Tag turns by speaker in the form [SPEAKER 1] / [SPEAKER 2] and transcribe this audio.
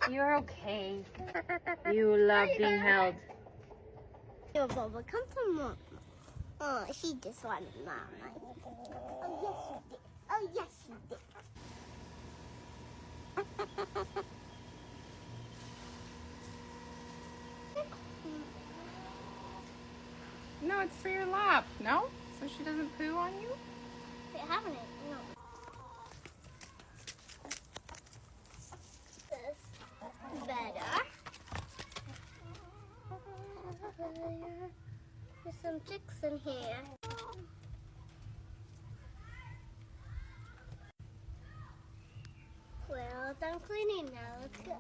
[SPEAKER 1] You're okay. You love being held.
[SPEAKER 2] Yo, Bubba, come to Mama. Oh, she just wanted Mama. Oh, yes, she did.
[SPEAKER 3] No, it's for your lap. No? So she doesn't poo on you?
[SPEAKER 2] Wait, haven't it? No. This better. There's some chicks in here. Well, done cleaning now. Let's go.